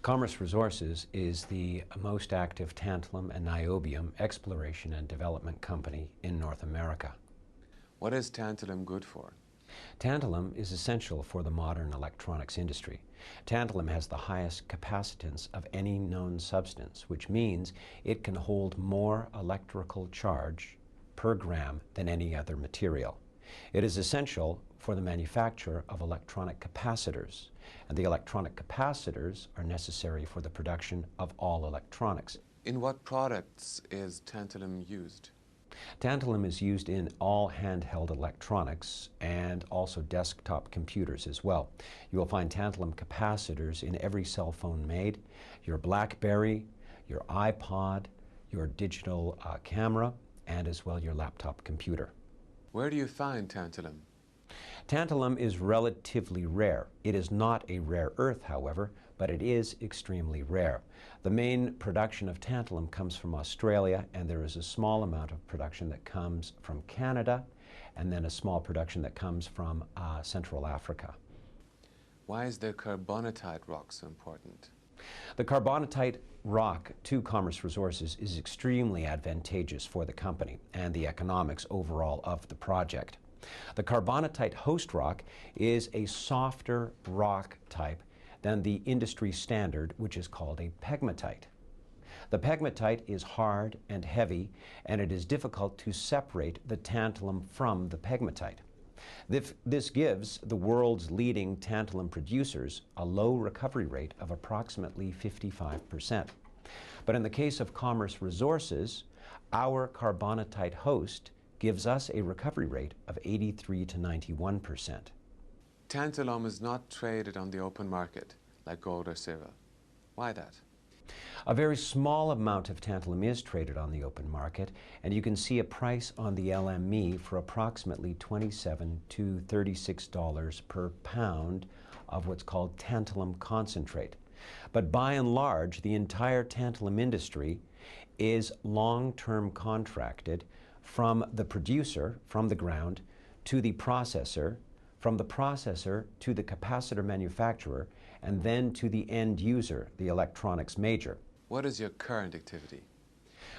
Commerce Resources is the most active tantalum and niobium exploration and development company in North America. What is tantalum good for? Tantalum is essential for the modern electronics industry. Tantalum has the highest capacitance of any known substance, which means it can hold more electrical charge per gram than any other material. It is essential for the manufacture of electronic capacitors, and the electronic capacitors are necessary for the production of all electronics. In what products is tantalum used? Tantalum is used in all handheld electronics and also desktop computers as well. You will find tantalum capacitors in every cell phone made, your BlackBerry, your iPod, your digital camera, and as well your laptop computer. Where do you find tantalum? Tantalum is relatively rare. It is not a rare earth, however, but it is extremely rare. The main production of tantalum comes from Australia, and there is a small amount of production that comes from Canada, and then a small production that comes from Central Africa. Why is the carbonatite rock so important? The carbonatite rock to Commerce Resources is extremely advantageous for the company and the economics overall of the project. The carbonatite host rock is a softer rock type than the industry standard, which is called a pegmatite. The pegmatite is hard and heavy, and it is difficult to separate the tantalum from the pegmatite. This gives the world's leading tantalum producers a low recovery rate of approximately 55%. But in the case of Commerce Resources, our carbonatite host gives us a recovery rate of 83 to 91%. Tantalum is not traded on the open market like gold or silver. Why that? A very small amount of tantalum is traded on the open market, and you can see a price on the LME for approximately $27 to $36 per pound of what's called tantalum concentrate. But by and large, the entire tantalum industry is long-term contracted from the producer, from the ground, to the processor, from the processor to the capacitor manufacturer, and then to the end user, the electronics major. What is your current activity?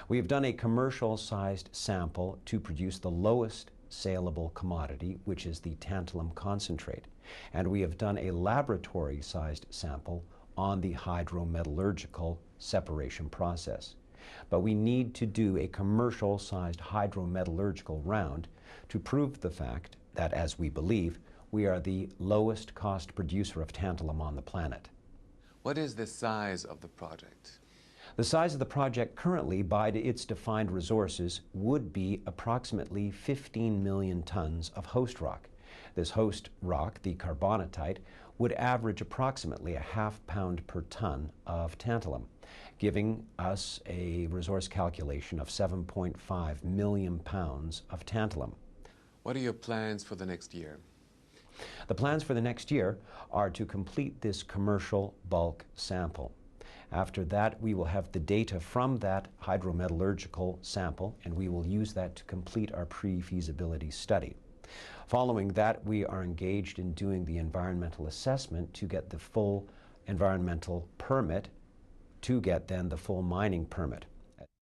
We have done a commercial-sized sample to produce the lowest saleable commodity, which is the tantalum concentrate. And we have done a laboratory-sized sample on the hydrometallurgical separation process. But we need to do a commercial-sized hydrometallurgical round to prove the fact that, as we believe, we are the lowest cost producer of tantalum on the planet. What is the size of the project? The size of the project currently, by its defined resources, would be approximately 15 million tons of host rock. This host rock, the carbonatite, would average approximately a half pound per ton of tantalum, giving us a resource calculation of 7.5 million pounds of tantalum. What are your plans for the next year? The plans for the next year are to complete this commercial bulk sample. After that, we will have the data from that hydrometallurgical sample, and we will use that to complete our pre-feasibility study. Following that, we are engaged in doing the environmental assessment to get the full environmental permit, to get then the full mining permit.